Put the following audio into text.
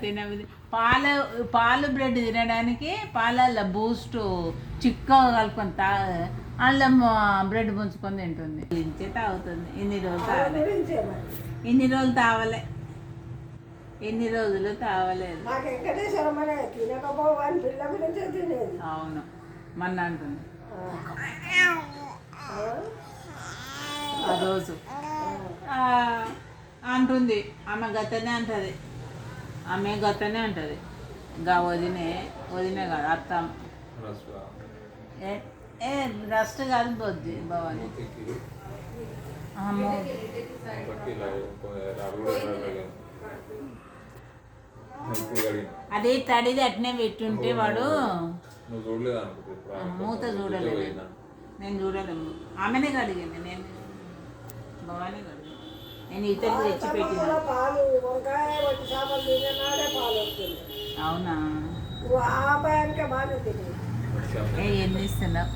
తినబుద్ధి పాలు పాలు బ్రెడ్ తినడానికి పాలల్లో బూస్ట్ చిక్కగా కలుపుకొని అల్లం బ్రెడ్ ముంచుకొని తింటుంది. ఇంచే తాగుతుంది. ఇన్ని రోజులు తాగలే ఎన్ని రోజులు తాగలేదు. అవును మొన్న అంటుంది ఆ రోజు అంటుంది. ఆమె గతనే అంటుంది. ఇంకా వదినే కాదు అత్త. ఏ రస్ట్ కాదు బొద్ది భవాని. అదే తడిది అట్నే పెట్టుంటే వాడు మూత చూడలేదు. నేను చూడలేదు. ఆమెనే కడిగింది. నేను భవానీ కడిగింది. నేను ఇతరులు తెచ్చి పెట్టిన. అవునా ఎన్ని ఇస్తున్నావు?